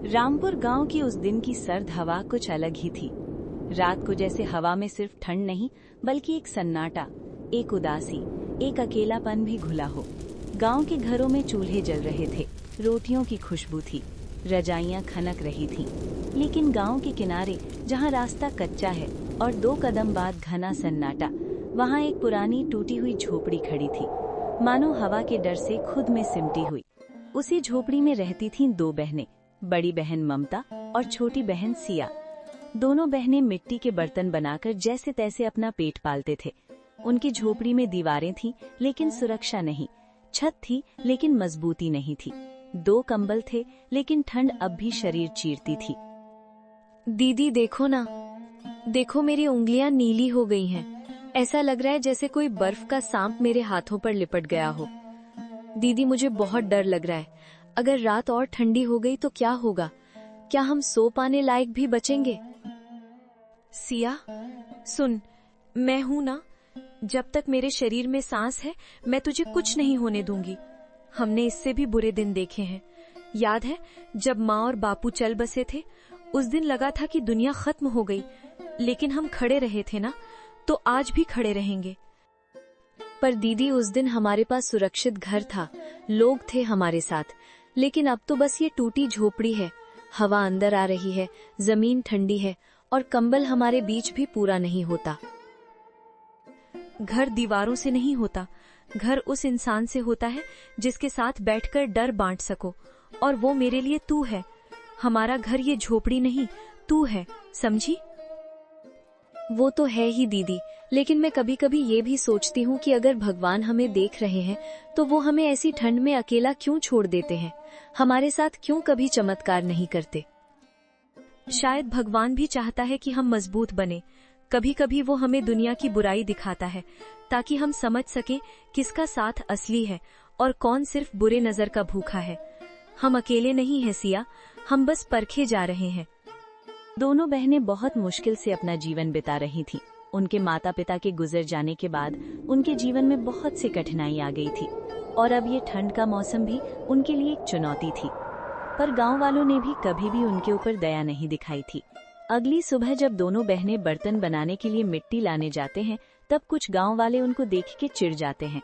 रामपुर गांव की उस दिन की सर्द हवा कुछ अलग ही थी। रात को जैसे हवा में सिर्फ ठंड नहीं बल्कि एक सन्नाटा, एक उदासी, एक अकेलापन भी घुला हो। गांव के घरों में चूल्हे जल रहे थे, रोटियों की खुशबू थी, रजाइयां खनक रही थीं। लेकिन गांव के किनारे जहां रास्ता कच्चा है और 2 कदम बाद घना सन्नाटा, वहां एक पुरानी टूटी हुई झोपड़ी खड़ी थी, मानो हवा के डर से खुद में सिमटी हुई। उसी झोपड़ी में रहती थीं 2 बहनें, बड़ी बहन ममता और छोटी बहन सिया। दोनों बहनें मिट्टी के बर्तन बनाकर जैसे तैसे अपना पेट पालते थे। उनकी झोपड़ी में दीवारें थीं लेकिन सुरक्षा नहीं, छत थी लेकिन मजबूती नहीं थी, 2 कंबल थे लेकिन ठंड अब भी शरीर चीरती थी। दीदी देखो ना, देखो मेरी उंगलियां नीली हो गई हैं। ऐसा लग रहा है जैसे कोई बर्फ का सांप मेरे हाथों पर लिपट गया हो। दीदी मुझे बहुत डर लग रहा है। अगर रात और ठंडी हो गई तो क्या होगा? क्या हम सो पाने लायक भी बचेंगे? सिया, सुन, मैं हूं ना। जब तक मेरे शरीर में सांस है मैं तुझे कुछ नहीं होने दूंगी। हमने इससे भी बुरे दिन देखे हैं। याद है जब माँ और बापू चल बसे थे, उस दिन लगा था कि दुनिया खत्म हो गई, लेकिन हम खड़े रहे थे ना, तो आज भी खड़े रहेंगे। पर दीदी उस दिन हमारे पास सुरक्षित घर था, लोग थे हमारे साथ, लेकिन अब तो बस ये टूटी झोपड़ी है। हवा अंदर आ रही है, जमीन ठंडी है और कंबल हमारे बीच भी पूरा नहीं होता। घर दीवारों से नहीं होता, घर उस इंसान से होता है जिसके साथ बैठकर डर बांट सको, और वो मेरे लिए तू है। हमारा घर ये झोपड़ी नहीं, तू है, समझी? वो तो है ही दीदी, लेकिन मैं कभी कभी ये भी सोचती हूँ कि अगर भगवान हमें देख रहे हैं तो वो हमें ऐसी ठंड में अकेला क्यों छोड़ देते हैं? हमारे साथ क्यों कभी चमत्कार नहीं करते? शायद भगवान भी चाहता है कि हम मजबूत बने। कभी कभी वो हमें दुनिया की बुराई दिखाता है ताकि हम समझ सकें किसका साथ असली है और कौन सिर्फ बुरे नजर का भूखा है। हम अकेले नहीं हैं सिया, हम बस परखे जा रहे हैं। दोनों बहनें बहुत मुश्किल से अपना जीवन बिता रही थीं। उनके माता पिता के गुजर जाने के बाद उनके जीवन में बहुत सी कठिनाई आ गई थी, और अब ये ठंड का मौसम भी उनके लिए एक चुनौती थी। पर गांव वालों ने भी कभी भी उनके ऊपर दया नहीं दिखाई थी। अगली सुबह जब दोनों बहनें बर्तन बनाने के लिए मिट्टी लाने जाते हैं, तब कुछ गांव वाले उनको देख के चिढ़ जाते हैं।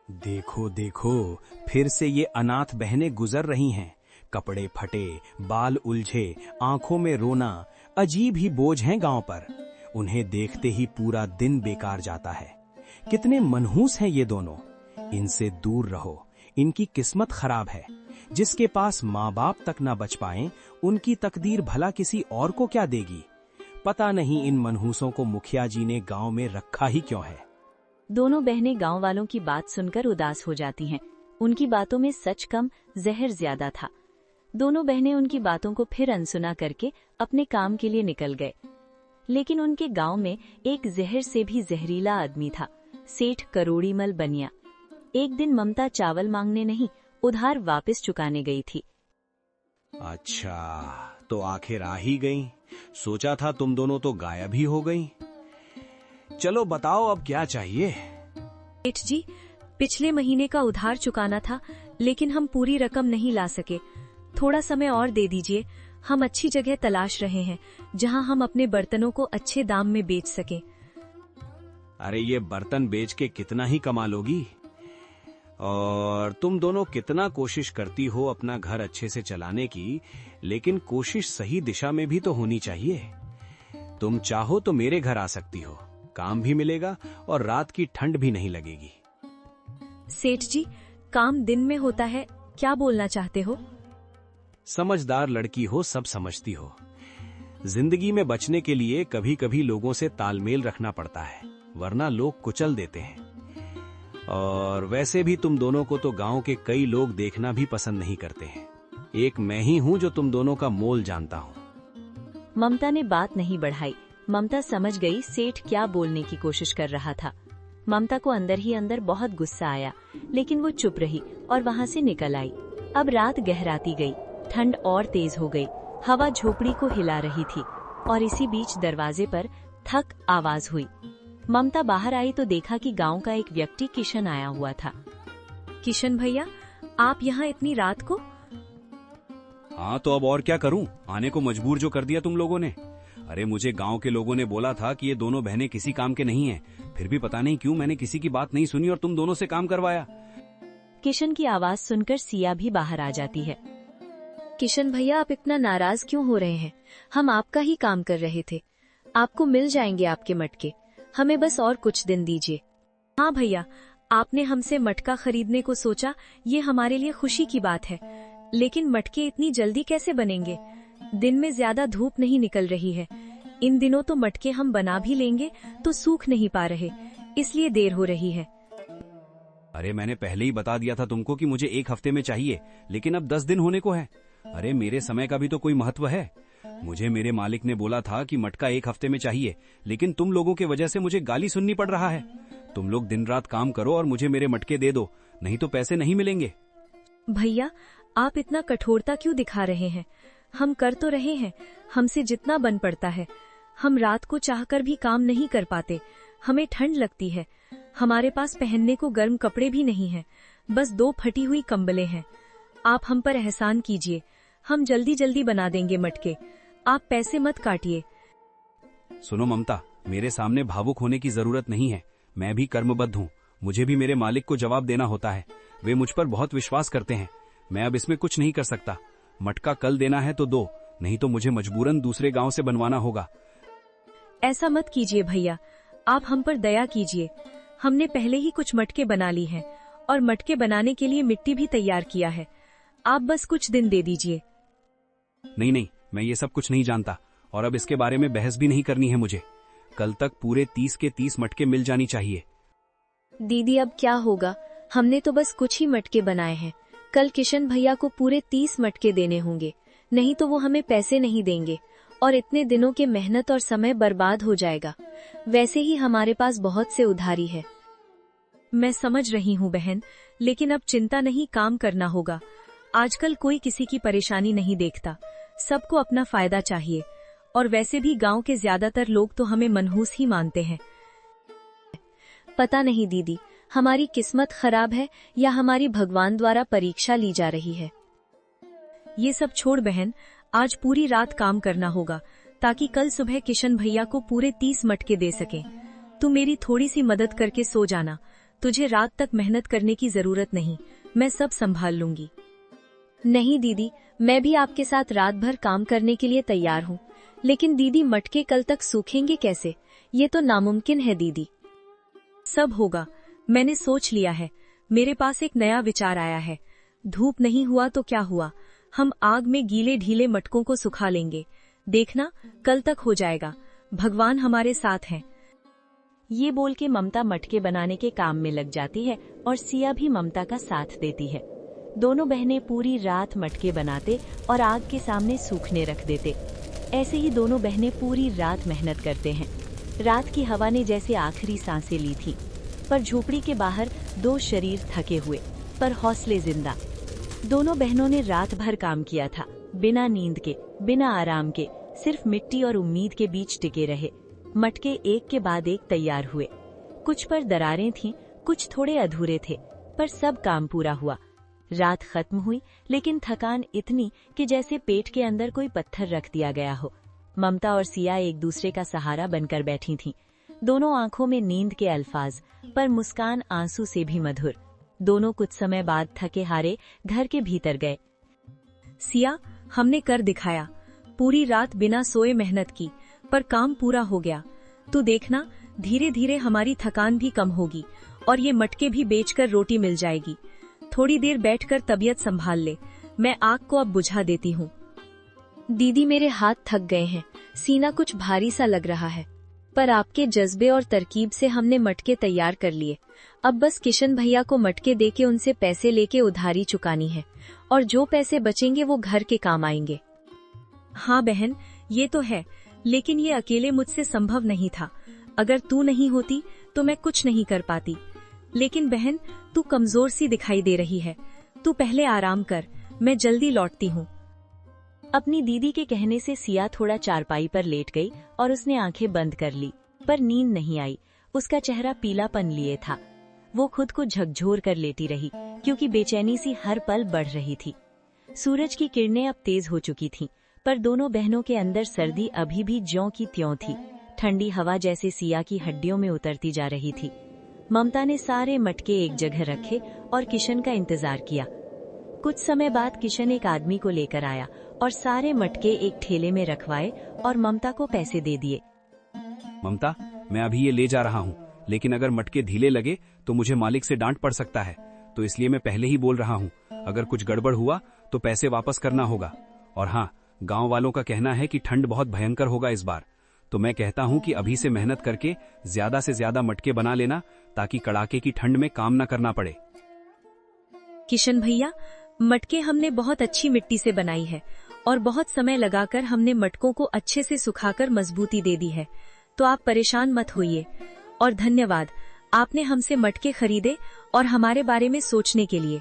देखो देखो, फिर से ये अनाथ बहनें गुजर रही हैं। कपड़े फटे, बाल उलझे, आंखों में रोना, अजीब ही बोझ हैं गांव पर। उन्हें देखते ही पूरा दिन बेकार जाता है। कितने मनहूस हैं ये दोनों। इनसे दूर रहो, इनकी किस्मत खराब है। जिसके पास माँ बाप तक ना बच पाएं, उनकी तकदीर भला किसी और को क्या देगी? पता नहीं इन मनहूसों को मुखिया जी ने गांव में रखा ही क्यों है। दोनों बहनें गांव वालों की बात सुनकर उदास हो जाती हैं। उनकी बातों में सच कम, जहर ज्यादा था। दोनों बहनें उनकी बातों को फिर अनसुना करके अपने काम के लिए निकल गए। लेकिन उनके गांव में एक जहर से भी जहरीला आदमी था, सेठ करोड़ीमल बनिया। एक दिन ममता चावल मांगने नहीं, उधार वापस चुकाने गई थी। अच्छा, तो आखिर आ ही गई। सोचा था तुम दोनों तो गायब ही हो गई। चलो बताओ अब क्या चाहिए? सेठ जी, पिछले महीने का उधार चुकाना था, लेकिन हम पूरी रकम नहीं ला सके। थोड़ा समय और दे दीजिए। हम अच्छी जगह तलाश रहे हैं जहां हम अपने बर्तनों को अच्छे दाम में बेच सकें। अरे ये बर्तन बेच के कितना ही कमा लोगी? और तुम दोनों कितना कोशिश करती हो अपना घर अच्छे से चलाने की, लेकिन कोशिश सही दिशा में भी तो होनी चाहिए। तुम चाहो तो मेरे घर आ सकती हो, काम भी मिलेगा और रात की ठंड भी नहीं लगेगी। सेठ जी, काम दिन में होता है, क्या बोलना चाहते हो? समझदार लड़की हो, सब समझती हो। जिंदगी में बचने के लिए कभी कभी लोगों से तालमेल रखना पड़ता है, वरना लोग कुचल देते हैं। और वैसे भी तुम दोनों को तो गांव के कई लोग देखना भी पसंद नहीं करते हैं। एक मैं ही हूं जो तुम दोनों का मोल जानता हूं। ममता ने बात नहीं बढ़ाई। ममता समझ गई सेठ क्या बोलने की कोशिश कर रहा था। ममता को अंदर ही अंदर बहुत गुस्सा आया, लेकिन वो चुप रही और वहां से निकल आई। अब रात गहराती गई, ठंड और तेज हो गई। हवा झोपड़ी को हिला रही थी और इसी बीच दरवाजे पर थक आवाज हुई। ममता बाहर आई तो देखा कि गांव का एक व्यक्ति किशन आया हुआ था। किशन भैया, आप यहाँ इतनी रात को? हाँ तो अब और क्या करूं, आने को मजबूर जो कर दिया तुम लोगों ने। अरे मुझे गांव के लोगों ने बोला था कि ये दोनों बहनें किसी काम के नहीं हैं, फिर भी पता नहीं क्यों मैंने किसी की बात नहीं सुनी और तुम दोनों से काम करवाया। किशन की आवाज सुनकर सिया भी बाहर आ जाती है। किशन भैया, आप इतना नाराज क्यों हो रहे हैं? हम आपका ही काम कर रहे थे। आपको मिल जाएंगे आपके मटके, हमें बस और कुछ दिन दीजिए। हाँ भैया, आपने हमसे मटका खरीदने को सोचा, ये हमारे लिए खुशी की बात है। लेकिन मटके इतनी जल्दी कैसे बनेंगे? दिन में ज्यादा धूप नहीं निकल रही है। इन दिनों तो मटके हम बना भी लेंगे तो सूख नहीं पा रहे, इसलिए देर हो रही है। अरे मैंने पहले ही बता दिया था तुमको कि मुझे 1 हफ्ते में चाहिए, लेकिन अब 10 दिन होने को है। अरे मेरे समय का भी तो कोई महत्व है। मुझे मेरे मालिक ने बोला था कि मटका 1 हफ्ते में चाहिए, लेकिन तुम लोगों की वजह से मुझे गाली सुननी पड़ रहा है। तुम लोग दिन रात काम करो और मुझे मेरे मटके दे दो, नहीं तो पैसे नहीं मिलेंगे। भैया, आप इतना कठोरता क्यों दिखा रहे हैं? हम कर तो रहे हैं, हमसे जितना बन पड़ता है। हम रात को चाहकर भी काम नहीं कर पाते, हमें ठंड लगती है। हमारे पास पहनने को गर्म कपड़े भी नहीं हैं, बस 2 फटी हुई कंबलें हैं। आप हम पर एहसान कीजिए, हम जल्दी जल्दी बना देंगे मटके, आप पैसे मत काटिए। सुनो ममता, मेरे सामने भावुक होने की जरूरत नहीं है। मैं भी कर्मबद्ध हूँ, मुझे भी मेरे मालिक को जवाब देना होता है। वे मुझ पर बहुत विश्वास करते हैं। मैं अब इसमें कुछ नहीं कर सकता। मटका कल देना है तो दो, नहीं तो मुझे मजबूरन दूसरे गांव से बनवाना होगा। ऐसा मत कीजिए भैया, आप हम पर दया कीजिए। हमने पहले ही कुछ मटके बना ली हैं और मटके बनाने के लिए मिट्टी भी तैयार किया है। आप बस कुछ दिन दे दीजिए। नहीं नहीं, मैं ये सब कुछ नहीं जानता और अब इसके बारे में बहस भी नहीं करनी है मुझे। कल तक पूरे 30 के 30 मटके मिल जानी चाहिए। दीदी, अब क्या होगा? हमने तो बस कुछ ही मटके बनाए हैं। कल किशन भैया को पूरे 30 मटके देने होंगे, नहीं तो वो हमें पैसे नहीं देंगे और इतने दिनों के मेहनत और समय बर्बाद हो जाएगा। वैसे ही हमारे पास बहुत से उधारी है। मैं समझ रही हूँ बहन, लेकिन अब चिंता नहीं, काम करना होगा। आजकल कोई किसी की परेशानी नहीं देखता, सबको अपना फायदा चाहिए। और वैसे भी गांव के ज्यादातर लोग तो हमें मनहूस ही मानते हैं। पता नहीं दीदी, हमारी किस्मत खराब है या हमारी भगवान द्वारा परीक्षा ली जा रही है। ये सब छोड़ बहन, आज पूरी रात काम करना होगा ताकि कल सुबह किशन भैया को पूरे 30 मटके दे सकें। तू मेरी थोड़ी सी मदद करके सो जाना, तुझे रात तक मेहनत करने की जरूरत नहीं, मैं सब संभाल लूंगी। नहीं दीदी, मैं भी आपके साथ रात भर काम करने के लिए तैयार हूँ, लेकिन दीदी मटके कल तक सूखेंगे कैसे? ये तो नामुमकिन है दीदी। सब होगा, मैंने सोच लिया है। मेरे पास एक नया विचार आया है। धूप नहीं हुआ तो क्या हुआ, हम आग में गीले ढीले मटकों को सुखा लेंगे। देखना, कल तक हो जाएगा, भगवान हमारे साथ हैं। ये बोल के ममता मटके बनाने के काम में लग जाती है और सिया भी ममता का साथ देती है। दोनों बहनें पूरी रात मटके बनाते और आग के सामने सूखने रख देते। ऐसे ही दोनों बहनें पूरी रात मेहनत करते हैं। रात की हवा ने जैसे आखिरी सांसें ली थी, पर झोपड़ी के बाहर 2 शरीर थके हुए पर हौसले जिंदा। दोनों बहनों ने रात भर काम किया था, बिना नींद के, बिना आराम के, सिर्फ मिट्टी और उम्मीद के बीच टिके रहे। मटके एक के बाद एक तैयार हुए। कुछ पर दरारें थीं, कुछ थोड़े अधूरे थे, पर सब काम पूरा हुआ। रात खत्म हुई, लेकिन थकान इतनी कि जैसे पेट के अंदर कोई पत्थर रख दिया गया हो। ममता और सिया एक दूसरे का सहारा बनकर बैठी थीं। दोनों आंखों में नींद के अल्फाज, पर मुस्कान आंसू से भी मधुर। दोनों कुछ समय बाद थके हारे घर के भीतर गए। सिया, हमने कर दिखाया। पूरी रात बिना सोए मेहनत की, पर काम पूरा हो गया। तू देखना, धीरे धीरे हमारी थकान भी कम होगी और ये मटके भी बेचकर रोटी मिल जाएगी। थोड़ी देर बैठकर तबीयत संभाल ले, मैं आग को अब बुझा देती हूँ। दीदी, मेरे हाथ थक गए हैं, सीना कुछ भारी सा लग रहा है, पर आपके जज्बे और तरकीब से हमने मटके तैयार कर लिए। अब बस किशन भैया को मटके देके उनसे पैसे लेके उधारी चुकानी है और जो पैसे बचेंगे वो घर के काम आएंगे। हाँ बहन, ये तो है, लेकिन ये अकेले मुझसे संभव नहीं था। अगर तू नहीं होती तो मैं कुछ नहीं कर पाती। लेकिन बहन, तू कमजोर सी दिखाई दे रही है, तू पहले आराम कर, मैं जल्दी लौटती हूँ। अपनी दीदी के कहने से सिया थोड़ा चारपाई पर लेट गई और उसने आंखें बंद कर ली, पर नींद नहीं आई। उसका चेहरा पीलापन लिए था। वो खुद को झकझोर कर लेटी रही, क्योंकि बेचैनी सी हर पल बढ़ रही थी। सूरज की किरणें अब तेज हो चुकी थीं, पर दोनों बहनों के अंदर सर्दी अभी भी ज्यों की त्यों थी। ठंडी हवा जैसे सिया की हड्डियों में उतरती जा रही थी। ममता ने सारे मटके एक जगह रखे और किशन का इंतजार किया। कुछ समय बाद किशन एक आदमी को लेकर आया और सारे मटके एक ठेले में रखवाए और ममता को पैसे दे दिए। ममता, मैं अभी ये ले जा रहा हूँ, लेकिन अगर मटके ढीले लगे तो मुझे मालिक से डांट पड़ सकता है, तो इसलिए मैं पहले ही बोल रहा हूँ, अगर कुछ गड़बड़ हुआ तो पैसे वापस करना होगा। और हाँ, गांव वालों का कहना है कि ठंड बहुत भयंकर होगा इस बार, तो मैं कहता हूँ कि अभी से मेहनत करके ज्यादा से ज्यादा मटके बना लेना, ताकि कड़ाके की ठंड में काम न करना पड़े। किशन भैया, मटके हमने बहुत अच्छी मिट्टी से बनाई है और बहुत समय लगाकर हमने मटकों को अच्छे से सुखाकर मजबूती दे दी है, तो आप परेशान मत होइए। और धन्यवाद, आपने हमसे मटके खरीदे और हमारे बारे में सोचने के लिए।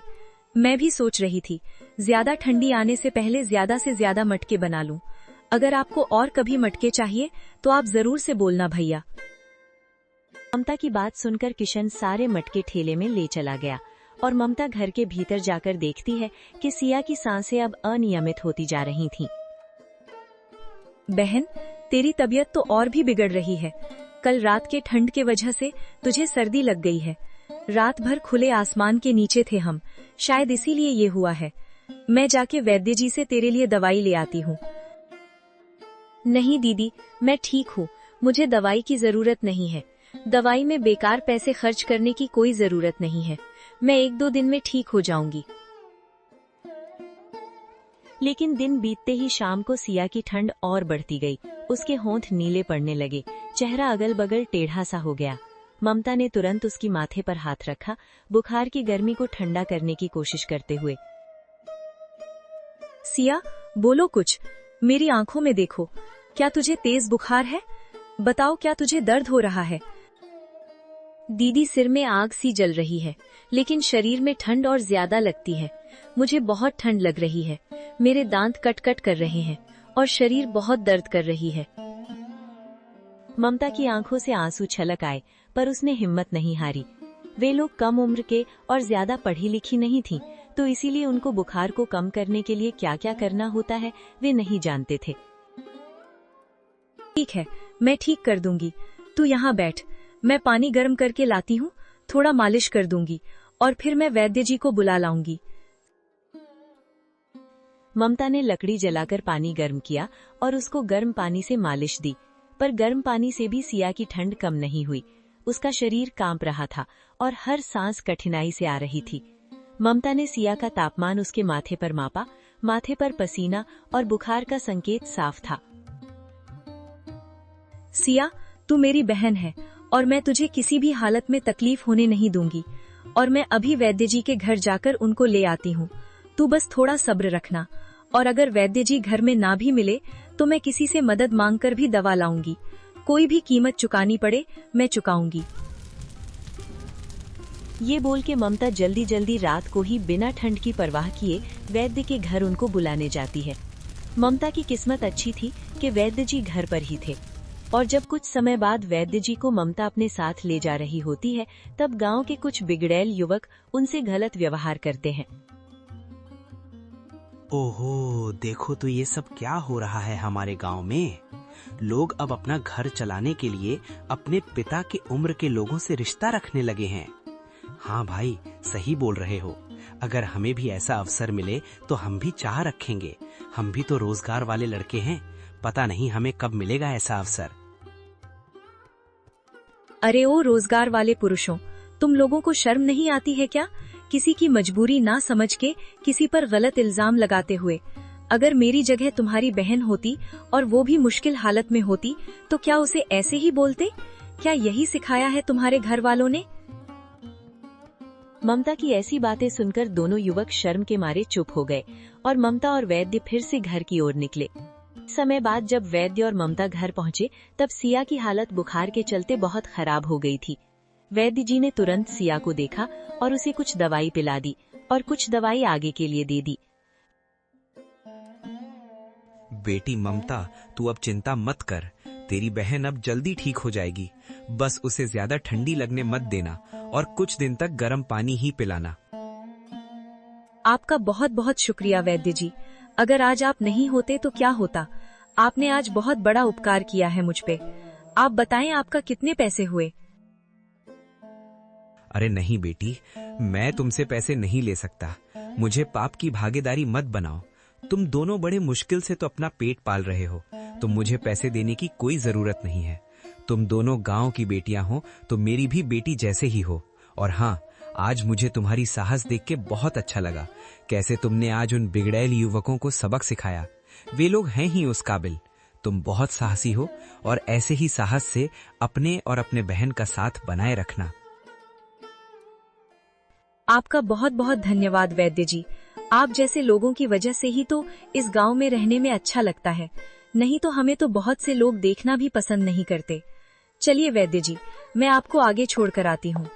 मैं भी सोच रही थी ज्यादा ठंडी आने से पहले ज्यादा से ज्यादा मटके बना लूं। अगर आपको और कभी मटके चाहिए तो आप जरूर से बोलना भैया। ममता की बात सुनकर किशन सारे मटके ठेले में ले चला गया और ममता घर के भीतर जाकर देखती है कि सिया की सांसें अब अनियमित होती जा रही थीं। बहन, तेरी तबीयत तो और भी बिगड़ रही है। कल रात के ठंड के वजह से तुझे सर्दी लग गई है। रात भर खुले आसमान के नीचे थे हम, शायद इसीलिए ये हुआ है। मैं जाके वैद्य जी से तेरे लिए दवाई ले आती हूँ। नहीं दीदी, मैं ठीक हूँ, मुझे दवाई की जरूरत नहीं है। दवाई में बेकार पैसे खर्च करने की कोई जरूरत नहीं है। मैं 1-2 दिन में ठीक हो जाऊंगी। लेकिन दिन बीतते ही शाम को सिया की ठंड और बढ़ती गई। उसके होंठ नीले पड़ने लगे, चेहरा अगल बगल टेढ़ा सा हो गया। ममता ने तुरंत उसकी माथे पर हाथ रखा, बुखार की गर्मी को ठंडा करने की कोशिश करते हुए। सिया, बोलो कुछ, मेरी आंखों में देखो। क्या तुझे तेज बुखार है? बताओ, क्या तुझे दर्द हो रहा है? दीदी, सिर में आग सी जल रही है, लेकिन शरीर में ठंड और ज्यादा लगती है। मुझे बहुत ठंड लग रही है। मेरे दांत कट कट कर रहे हैं और शरीर बहुत दर्द कर रही है। ममता की आंखों से आंसू छलक आए, पर उसने हिम्मत नहीं हारी। वे लोग कम उम्र के और ज्यादा पढ़ी लिखी नहीं थीं, तो इसीलिए उनको बुखार को कम करने के लिए क्या क्या करना होता है वे नहीं जानते थे। ठीक है, मैं ठीक कर दूंगी। तू यहाँ बैठ, मैं पानी गर्म करके लाती हूँ, थोड़ा मालिश कर दूंगी और फिर मैं वैद्य जी को बुला लाऊंगी। ममता ने लकड़ी जलाकर पानी गर्म किया और उसको गर्म पानी से मालिश दी, पर गर्म पानी से भी सिया की ठंड कम नहीं हुई। उसका शरीर कांप रहा था और हर सांस कठिनाई से आ रही थी। ममता ने सिया का तापमान उसके माथे पर मापा। माथे पर पसीना और बुखार का संकेत साफ था। सिया, तू मेरी बहन है और मैं तुझे किसी भी हालत में तकलीफ होने नहीं दूंगी, और मैं अभी वैद्य जी के घर जाकर उनको ले आती हूँ। तू बस थोड़ा सब्र रखना, और अगर वैद्य जी घर में ना भी मिले तो मैं किसी से मदद मांगकर भी दवा लाऊंगी। कोई भी कीमत चुकानी पड़े मैं चुकाऊंगी। ये बोल के ममता जल्दी जल्दी रात को ही बिना ठंड की परवाह किए वैद्य के घर उनको बुलाने जाती है। ममता की किस्मत अच्छी थी कि वैद्य जी घर पर ही थे, और जब कुछ समय बाद वैद्य जी को ममता अपने साथ ले जा रही होती है, तब गांव के कुछ बिगड़ैल युवक उनसे गलत व्यवहार करते हैं। ओहो, देखो तो ये सब क्या हो रहा है हमारे गांव में। लोग अब अपना घर चलाने के लिए अपने पिता की उम्र के लोगों से रिश्ता रखने लगे हैं। हाँ भाई, सही बोल रहे हो। अगर हमें भी ऐसा अवसर मिले तो हम भी चाह रखेंगे। हम भी तो रोजगार वाले लड़के हैं, पता नहीं हमें कब मिलेगा ऐसा अवसर। अरे ओ रोजगार वाले पुरुषों, तुम लोगों को शर्म नहीं आती है क्या? किसी की मजबूरी ना समझ के किसी पर गलत इल्जाम लगाते हुए। अगर मेरी जगह तुम्हारी बहन होती और वो भी मुश्किल हालत में होती तो क्या उसे ऐसे ही बोलते? क्या यही सिखाया है तुम्हारे घर वालों ने? ममता की ऐसी बातें सुनकर दोनों युवक शर्म के मारे चुप हो गए और ममता और वैद्य फिर से घर की ओर निकले। समय बाद जब वैद्य और ममता घर पहुंचे, तब सिया की हालत बुखार के चलते बहुत खराब हो गई थी। वैद्य जी ने तुरंत सिया को देखा और उसे कुछ दवाई पिला दी और कुछ दवाई आगे के लिए दे दी। बेटी ममता, तू अब चिंता मत कर, तेरी बहन अब जल्दी ठीक हो जाएगी। बस उसे ज्यादा ठंडी लगने मत देना और कुछ दिन तक गर्म पानी ही पिलाना। आपका बहुत बहुत शुक्रिया वैद्य जी। अगर आज आप नहीं होते तो क्या होता। आपने आज बहुत बड़ा उपकार किया है मुझ पे। आप बताएं आपका कितने पैसे हुए। अरे नहीं बेटी, मैं तुमसे पैसे नहीं ले सकता। मुझे पाप की भागीदारी मत बनाओ। तुम दोनों बड़े मुश्किल से तो अपना पेट पाल रहे हो, तो मुझे पैसे देने की कोई जरूरत नहीं है। तुम दोनों गांव की बेटियां हो तो मेरी भी बेटी जैसे ही हो। और हाँ, आज मुझे तुम्हारी साहस देख के बहुत अच्छा लगा। कैसे तुमने आज उन बिगड़ैल युवकों को सबक सिखाया। वे लोग हैं ही उस काबिल। तुम बहुत साहसी हो और ऐसे ही साहस से अपने और अपने बहन का साथ बनाए रखना। आपका बहुत बहुत धन्यवाद वैद्य जी। आप जैसे लोगों की वजह से ही तो इस गांव में रहने में अच्छा लगता है, नहीं तो हमें तो बहुत से लोग देखना भी पसंद नहीं करते। चलिए वैद्य जी, मैं आपको आगे छोड़कर आती हूँ।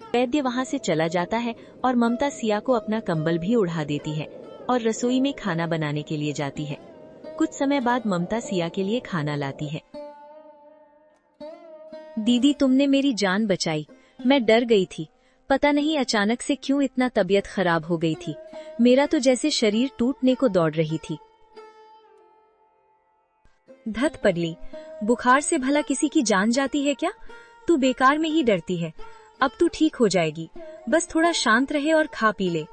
वैद्य वहाँ से चला जाता है और ममता सिया को अपना कंबल भी उड़ा देती है और रसोई में खाना बनाने के लिए जाती है। कुछ समय बाद ममता सिया के लिए खाना लाती है। दीदी, तुमने मेरी जान बचाई। मैं डर गई थी। पता नहीं अचानक से क्यों इतना तबीयत खराब हो गई थी। मेरा तो जैसे शरीर टूटने को दौड़ रही थी। धत पगली, बुखार से भला किसी की जान जाती है क्या? तू बेकार में ही डरती है। अब तू ठीक हो जाएगी। बस थोड़ा शांत रहे और खा पी ले।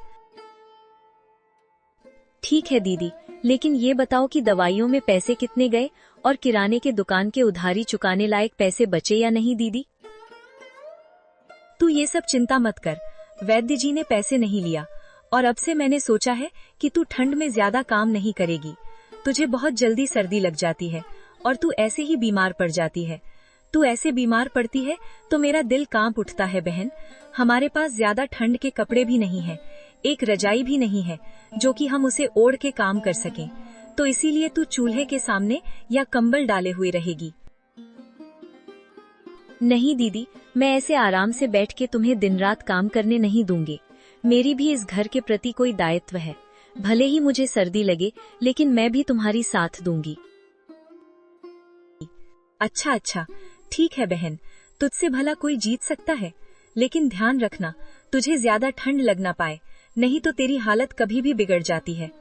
ठीक है दीदी, लेकिन ये बताओ कि दवाइयों में पैसे कितने गए और किराने के दुकान के उधारी चुकाने लायक पैसे बचे या नहीं दीदी? तू ये सब चिंता मत कर। वैद्य जी ने पैसे नहीं लिया और अब से मैंने सोचा है कि तू ठंड में ज्यादा काम नहीं करेगी। तुझे बहुत जल्दी सर्दी लग जाती है और तू ऐसे ही बीमार पड़ जाती है। तू ऐसे बीमार पड़ती है तो मेरा दिल कांप उठता है बहन। हमारे पास ज्यादा ठंड के कपड़े भी नहीं है, एक रजाई भी नहीं है जो कि हम उसे ओढ़ के काम कर सकें। तो इसीलिए तू चूल्हे के सामने या कंबल डाले हुए रहेगी। नहीं दीदी, मैं ऐसे आराम से बैठ के तुम्हें दिन रात काम करने नहीं दूंगी। मेरी भी इस घर के प्रति कोई दायित्व है। भले ही मुझे सर्दी लगे, लेकिन मैं भी तुम्हारी साथ दूंगी। अच्छा अच्छा, ठीक है बहन, तुझसे भला कोई जीत सकता है। लेकिन ध्यान रखना, तुझे ज्यादा ठंड लग ना पाए, नहीं तो तेरी हालत कभी भी बिगड़ जाती है।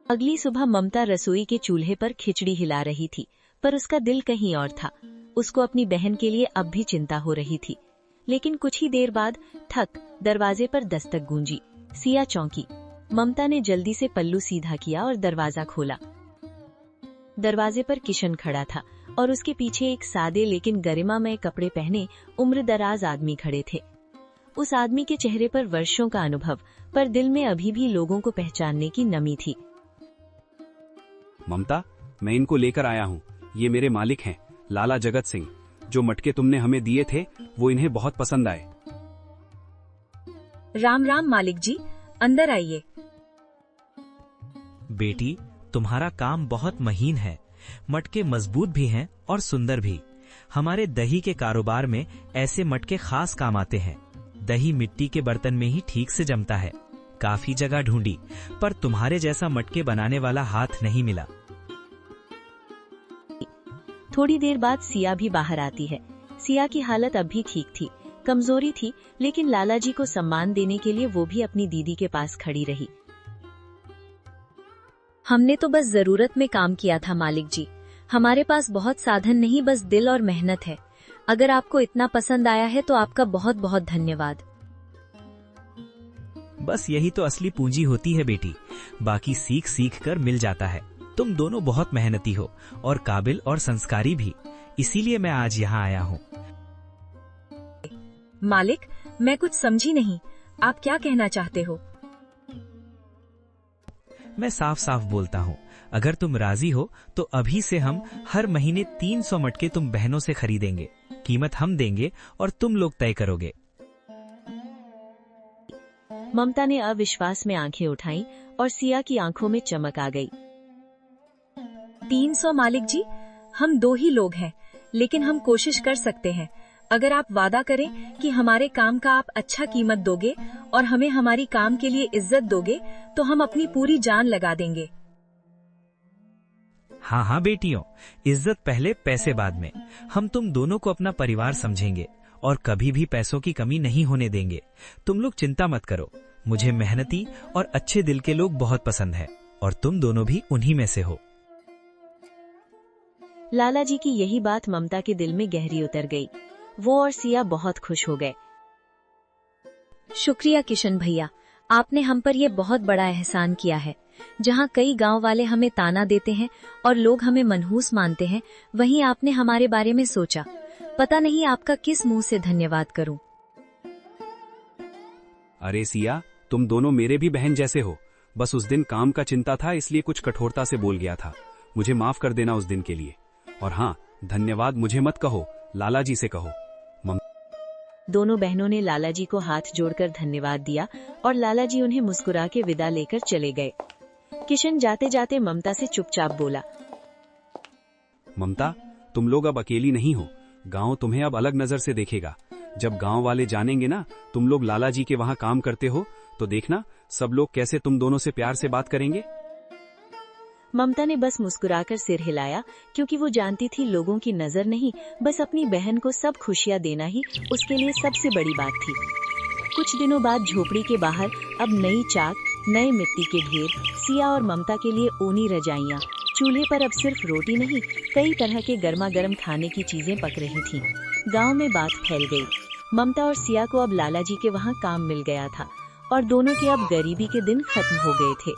अगली सुबह ममता रसोई के चूल्हे पर खिचड़ी हिला रही थी, पर उसका दिल कहीं और था। उसको अपनी बहन के लिए अब भी चिंता हो रही थी। लेकिन कुछ ही देर बाद ठक, दरवाजे पर दस्तक गूंजी। सिया चौंकी। ममता ने जल्दी से पल्लू सीधा किया और दरवाजा खोला। दरवाजे पर किशन खड़ा था और उसके पीछे एक सादे लेकिन गरिमामय कपड़े पहने उम्रदराज आदमी खड़े थे। उस आदमी के चेहरे पर वर्षों का अनुभव, पर दिल में अभी भी लोगों को पहचानने की नमी थी। ममता, मैं इनको लेकर आया हूँ। ये मेरे मालिक हैं, लाला जगत सिंह। जो मटके तुमने हमें दिए थे वो इन्हें बहुत पसंद आए। राम राम मालिक जी, अंदर आइए। बेटी, तुम्हारा काम बहुत महीन है। मटके मजबूत भी हैं और सुंदर भी। हमारे दही के कारोबार में ऐसे मटके खास काम आते हैं। दही मिट्टी के बर्तन में ही ठीक से जमता है। काफी जगह ढूंढी, पर तुम्हारे जैसा मटके बनाने वाला हाथ नहीं मिला। थोड़ी देर बाद सिया भी बाहर आती है। सिया की हालत अब भी ठीक थी, कमजोरी थी, लेकिन लाला जी को सम्मान देने के लिए वो भी अपनी दीदी के पास खड़ी रही। हमने तो बस जरूरत में काम किया था मालिक जी। हमारे पास बहुत साधन नहीं, बस दिल और मेहनत है। अगर आपको इतना पसंद आया है तो आपका बहुत बहुत धन्यवाद। बस यही तो असली पूंजी होती है बेटी। बाकी सीख सीख कर मिल जाता है। तुम दोनों बहुत मेहनती हो और काबिल और संस्कारी भी, इसीलिए मैं आज यहाँ आया हूँ। मालिक, मैं कुछ समझी नहीं, आप क्या कहना चाहते हो? मैं साफ साफ बोलता हूँ, अगर तुम राजी हो तो अभी से हम हर महीने 300 मटके तुम बहनों से खरीदेंगे। कीमत हम देंगे और तुम लोग तय करोगे। ममता ने अविश्वास में आंखें उठाईं और सिया की आंखों में चमक आ गई। 300 मालिक जी, हम 2 ही लोग हैं, लेकिन हम कोशिश कर सकते हैं। अगर आप वादा करें कि हमारे काम का आप अच्छा कीमत दोगे और हमें हमारी काम के लिए इज्जत दोगे, तो हम अपनी पूरी जान लगा देंगे। हाँ हाँ बेटियों, इज्जत पहले पैसे बाद में। हम तुम दोनों को अपना परिवार समझेंगे और कभी भी पैसों की कमी नहीं होने देंगे। तुम लोग चिंता मत करो, मुझे मेहनती और अच्छे दिल के लोग बहुत पसंद है और तुम दोनों भी उन्हीं में से हो। लाला जी की यही बात ममता के दिल में गहरी उतर गई। वो और सिया बहुत खुश हो गए। शुक्रिया किशन भैया, आपने हम पर यह बहुत बड़ा एहसान किया है। जहाँ कई गांव वाले हमें ताना देते हैं और लोग हमें मनहूस मानते हैं, वहीं आपने हमारे बारे में सोचा। पता नहीं आपका किस मुंह से धन्यवाद करूं। अरे सिया, तुम दोनों मेरे भी बहन जैसे हो। बस उस दिन काम का चिंता था, इसलिए कुछ कठोरता से बोल गया था। मुझे माफ कर देना उस दिन के लिए। और हाँ, धन्यवाद मुझे मत कहो, लाला जी से कहो। दोनों बहनों ने लाला जी को हाथ जोड़कर धन्यवाद दिया और लाला जी उन्हें मुस्कुरा के विदा लेकर चले गए। किशन जाते जाते ममता से चुपचाप बोला, ममता, तुम लोग अब अकेली नहीं हो। गांव तुम्हें अब अलग नजर से देखेगा। जब गांव वाले जानेंगे ना तुम लोग लाला जी के वहां काम करते हो, तो देखना सब लोग कैसे तुम दोनों से प्यार से बात करेंगे। ममता ने बस मुस्कुराकर सिर हिलाया, क्योंकि वो जानती थी लोगों की नजर नहीं, बस अपनी बहन को सब खुशियां देना ही उसके लिए सबसे बड़ी बात थी। कुछ दिनों बाद झोपड़ी के बाहर अब नई चाक, नए मिट्टी के ढेर, सिया और ममता के लिए ऊनी रजाइयां, चूल्हे पर अब सिर्फ रोटी नहीं, कई तरह के गर्मा गर्म खाने की चीजें पक रही थीं। गांव में बात फैल गई। ममता और सिया को अब लाला जी के वहां काम मिल गया था और दोनों के अब गरीबी के दिन खत्म हो गए थे।